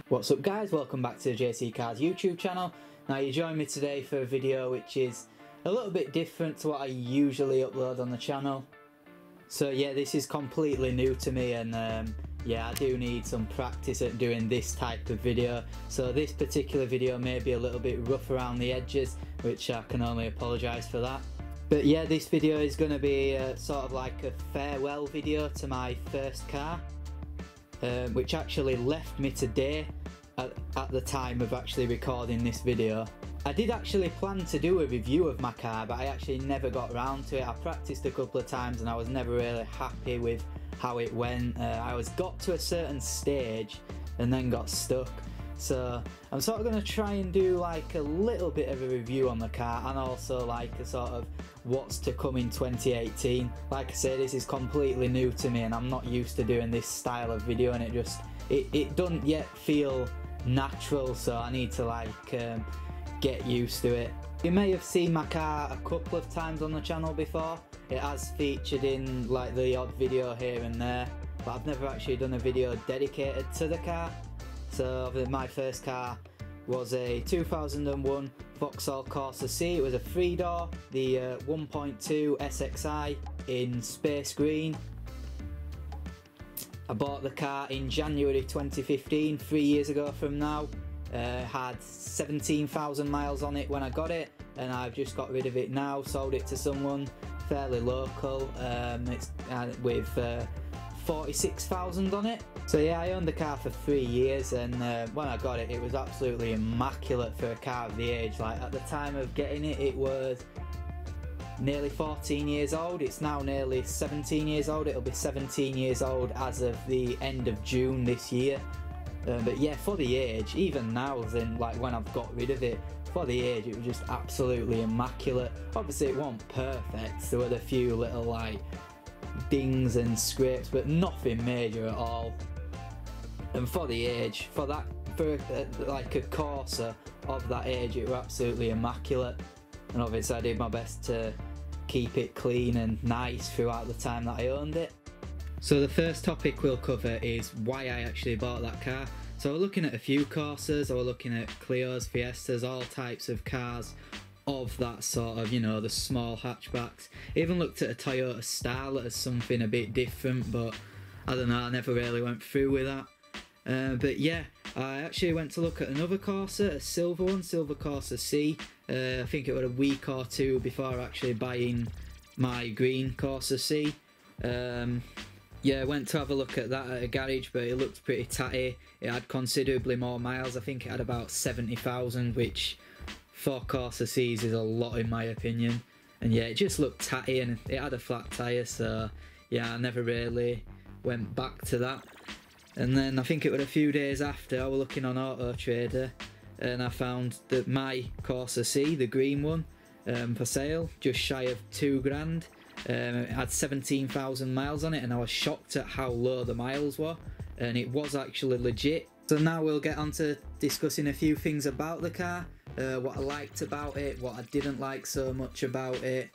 What's up guys, welcome back to the JCCars YouTube channel. Now you join me today for a video which is a little bit different to what I usually upload on the channel. So yeah, this is completely new to me and yeah, I do need some practice at doing this type of video. So this particular video may be a little bit rough around the edges, which I can only apologise for that. But yeah, this video is going to be sort of like a farewell video to my first car. Which actually left me today at the time of actually recording this video. I did actually plan to do a review of my car, but I actually never got around to it. I practiced a couple of times and I was never really happy with how it went. I got to a certain stage and then got stuck. So I'm sort of going to try and do like a little bit of a review on the car and also like a sort of what's to come in 2018. Like I say, this is completely new to me and I'm not used to doing this style of video, and it doesn't yet feel natural, so I need to like get used to it. You may have seen my car a couple of times on the channel before. It has featured in like the odd video here and there, but I've never actually done a video dedicated to the car. So my first car was a 2001 Vauxhall Corsa C. It was a 3-door, the 1.2 SXi in space green. I bought the car in January 2015, 3 years ago from now. Had 17,000 miles on it when I got it, and I've just got rid of it now, sold it to someone fairly local. It's with 46,000 on it. So yeah, I owned the car for 3 years, and when I got it, it was absolutely immaculate for a car of the age. Like at the time of getting it, it was nearly 14 years old. It's now nearly 17 years old. It'll be 17 years old as of the end of June this year. But yeah, for the age, even now, then like when I've got rid of it, for the age, it was just absolutely immaculate. Obviously, it wasn't perfect. There were a few little like dings and scrapes, but nothing major at all. And for the age, for like a Corsa of that age, it was absolutely immaculate. And obviously I did my best to keep it clean and nice throughout the time that I owned it. So the first topic we'll cover is why I actually bought that car. So we're looking at a few Corsas, or we're looking at Clios, Fiestas, all types of cars of that sort of, you know, the small hatchbacks. Even looked at a Toyota Starlet as something a bit different, but I don't know, I never really went through with that. But yeah, I actually went to look at another Corsa, a silver one, Silver Corsa C. I think it was a week or two before actually buying my green Corsa C. Yeah, I went to have a look at that at a garage, but it looked pretty tatty. It had considerably more miles. I think it had about 70,000, which for Corsa C's is a lot in my opinion. And yeah, it just looked tatty and it had a flat tyre, so yeah, I never really went back to that. And then I think it was a few days after, I was looking on Auto Trader and I found that my Corsa C, the green one, for sale, just shy of £2,000. It had 17,000 miles on it, and I was shocked at how low the miles were, and it was actually legit. So now we'll get on to discussing a few things about the car, what I liked about it, what I didn't like so much about it,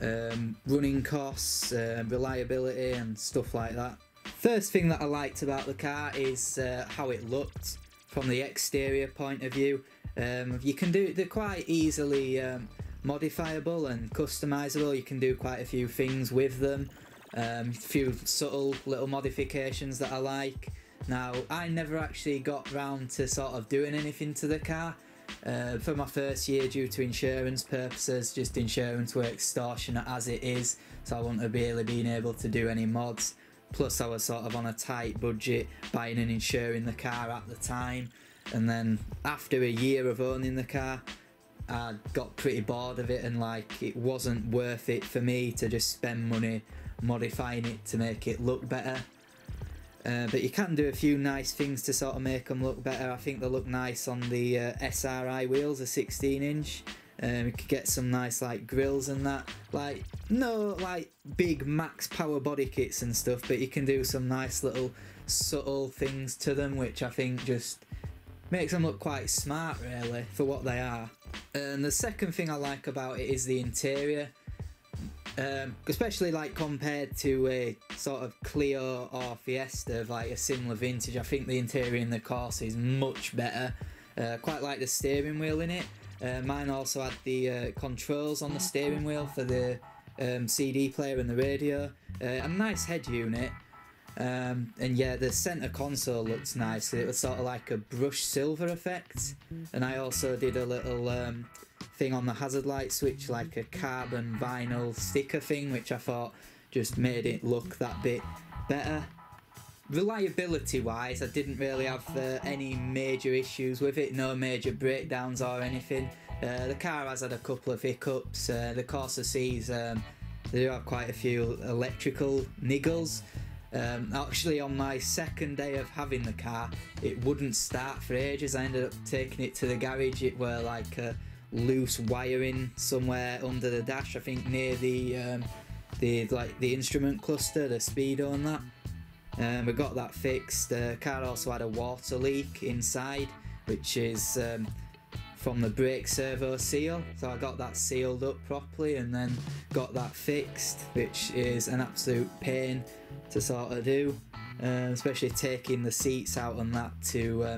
running costs, reliability and stuff like that. First thing that I liked about the car is how it looked from the exterior point of view. You can do, they're quite easily modifiable and customizable. You can do quite a few things with them, a few subtle little modifications that I like. Now, I never actually got round to sort of doing anything to the car for my first year due to insurance purposes. Just insurance were extortionate as it is, so I wouldn't have really been able to do any mods. Plus I was sort of on a tight budget buying and insuring the car at the time, and then after a year of owning the car I got pretty bored of it, and like it wasn't worth it for me to just spend money modifying it to make it look better. But you can do a few nice things to sort of make them look better. I think they look nice on the SRI wheels, a 16-inch. You could get some nice like grills and that, like no like big max power body kits and stuff, but you can do some nice little subtle things to them, which I think just makes them look quite smart really for what they are. And the second thing I like about it is the interior. Especially like compared to a sort of Clio or Fiesta of like a similar vintage. I think the interior in the Corsa is much better. Quite like the steering wheel in it. Mine also had the controls on the steering wheel for the CD player and the radio. A nice head unit. And yeah, the centre console looks nice. It was sort of like a brushed silver effect. And I also did a little thing on the hazard light switch, like a carbon vinyl sticker thing, which I thought just made it look that bit better. Reliability wise, I didn't really have any major issues with it, no major breakdowns or anything. The car has had a couple of hiccups. The Corsa C's, they do have quite a few electrical niggles. Actually, on my second day of having the car, it wouldn't start for ages. I ended up taking it to the garage. It were like a loose wiring somewhere under the dash, I think near the instrument cluster, the speedo and that. We got that fixed. The car also had a water leak inside, which is from the brake servo seal, so I got that sealed up properly and then got that fixed, which is an absolute pain to sort of do, especially taking the seats out and that to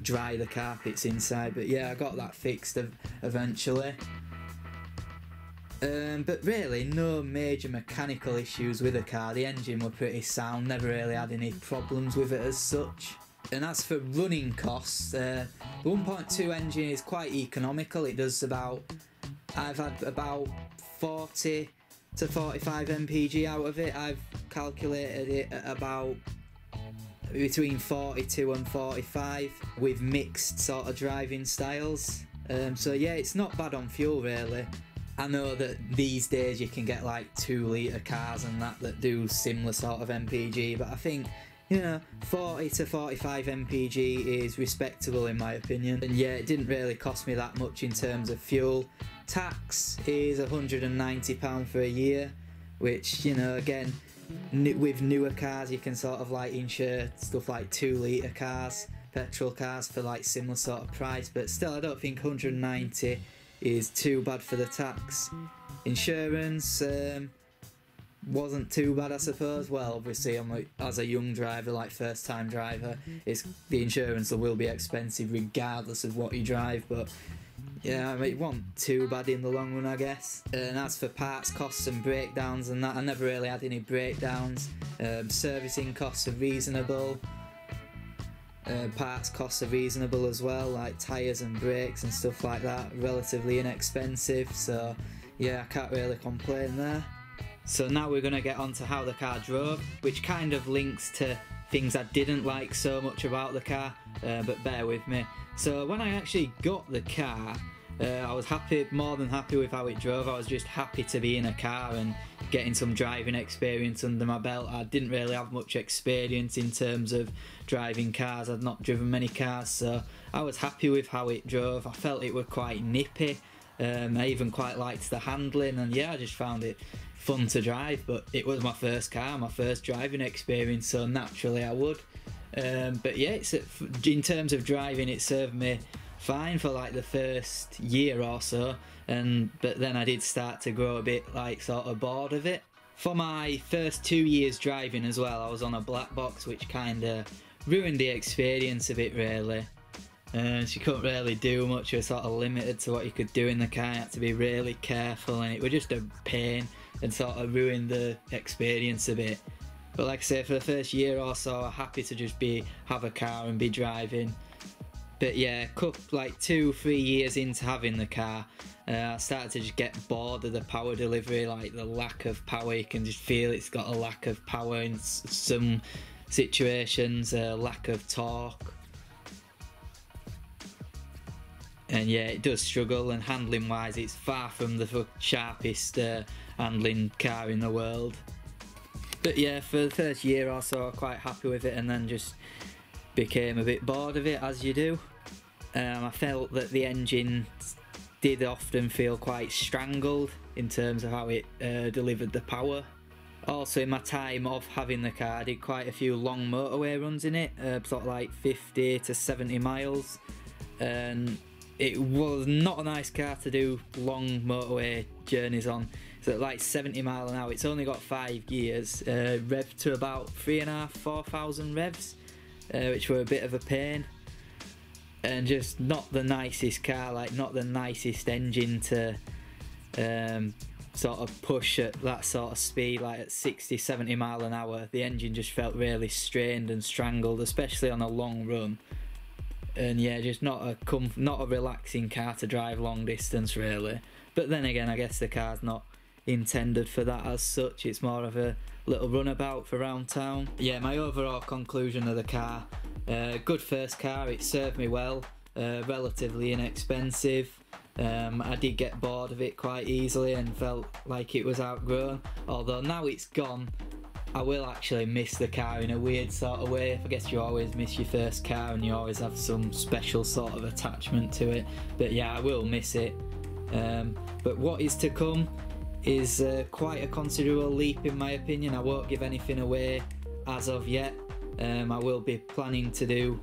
dry the carpets inside. But yeah, I got that fixed eventually. But really no major mechanical issues with the car. The engine were pretty sound, never really had any problems with it as such. And as for running costs, the 1.2 engine is quite economical. It does about, I've had about 40 to 45 mpg out of it. I've calculated it at about between 42 and 45 with mixed sort of driving styles. So yeah, it's not bad on fuel really. I know that these days you can get like 2 litre cars and that do similar sort of mpg, but I think, you know, 40 to 45 mpg is respectable in my opinion. And yeah, it didn't really cost me that much in terms of fuel. Tax is £190 for a year, which, you know, again, with newer cars you can sort of like insure stuff like 2 litre cars, petrol cars for like similar sort of price, but still I don't think 190 is too bad for the tax. Insurance wasn't too bad, I suppose. Well, obviously I'm like, as a young driver, like first time driver, the insurance will be expensive regardless of what you drive, but yeah, I mean, it wasn't too bad in the long run, I guess. And as for parts costs and breakdowns and that, I never really had any breakdowns. Servicing costs are reasonable. Parts costs are reasonable as well, like tyres and brakes and stuff like that, relatively inexpensive, so yeah, I can't really complain there. So now we're going to get on to how the car drove, which kind of links to things I didn't like so much about the car, but bear with me. So when I actually got the car, I was more than happy with how it drove. I was just happy to be in a car and getting some driving experience under my belt. I didn't really have much experience in terms of driving cars. I'd not driven many cars, so I was happy with how it drove. I felt it was quite nippy. I even quite liked the handling, and yeah, I just found it fun to drive. But it was my first car, my first driving experience, so naturally I would. But yeah, in terms of driving, it served me fine for like the first year or so, but then I did start to grow a bit like sort of bored of it. For my first 2 years driving as well, I was on a black box, which kind of ruined the experience a bit really. So you couldn't really do much, you were sort of limited to what you could do in the car. You had to be really careful and it was just a pain and sort of ruined the experience a bit. But like I say, for the first year or so, I'm happy to just have a car and be driving. But yeah, like 2-3 years into having the car, I started to just get bored of the power delivery, like the lack of power. You can just feel it's got a lack of power in some situations, a lack of torque. And yeah, it does struggle, and handling wise it's far from the sharpest handling car in the world. But yeah, for the first year or so I was quite happy with it, and then just became a bit bored of it, as you do. I felt that the engine did often feel quite strangled in terms of how it delivered the power. Also, in my time of having the car, I did quite a few long motorway runs in it, sort of like 50 to 70 miles, and it was not a nice car to do long motorway journeys on. So at like 70 mile an hour, it's only got 5 gears, revved to about 3,500–4,000 revs, which were a bit of a pain. And just not the nicest car, like not the nicest engine to sort of push at that sort of speed, like at 60–70 mile an hour. The engine just felt really strained and strangled, especially on a long run. And yeah, just not a relaxing car to drive long distance really. But then again, I guess the car's not intended for that as such. It's more of a little runabout for around town. Yeah, my overall conclusion of the car: good first car. It served me well. Relatively inexpensive. I did get bored of it quite easily and felt like it was outgrown. Although now it's gone, I will actually miss the car in a weird sort of way. I guess you always miss your first car and you always have some special sort of attachment to it. But yeah, I will miss it. But what is to come is quite a considerable leap in my opinion. I won't give anything away as of yet. I will be planning to do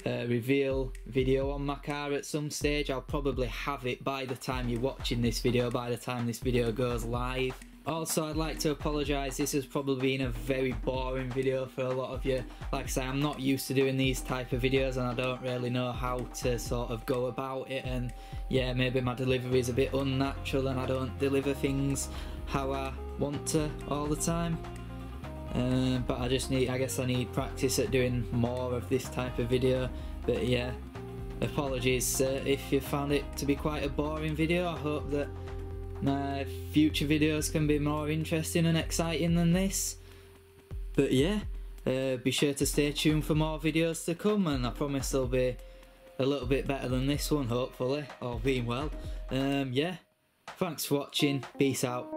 a reveal video on my car at some stage. I'll probably have it by the time you're watching this video, by the time this video goes live. Also, I'd like to apologise, this has probably been a very boring video for a lot of you. Like I say, I'm not used to doing these type of videos and I don't really know how to sort of go about it, and yeah, maybe my delivery is a bit unnatural and I don't deliver things how I want to all the time. But I guess I need practice at doing more of this type of video. But yeah, apologies if you found it to be quite a boring video. I hope that my future videos can be more interesting and exciting than this. But yeah, be sure to stay tuned for more videos to come, and I promise they'll be a little bit better than this one, hopefully, all being well. Yeah, thanks for watching, peace out.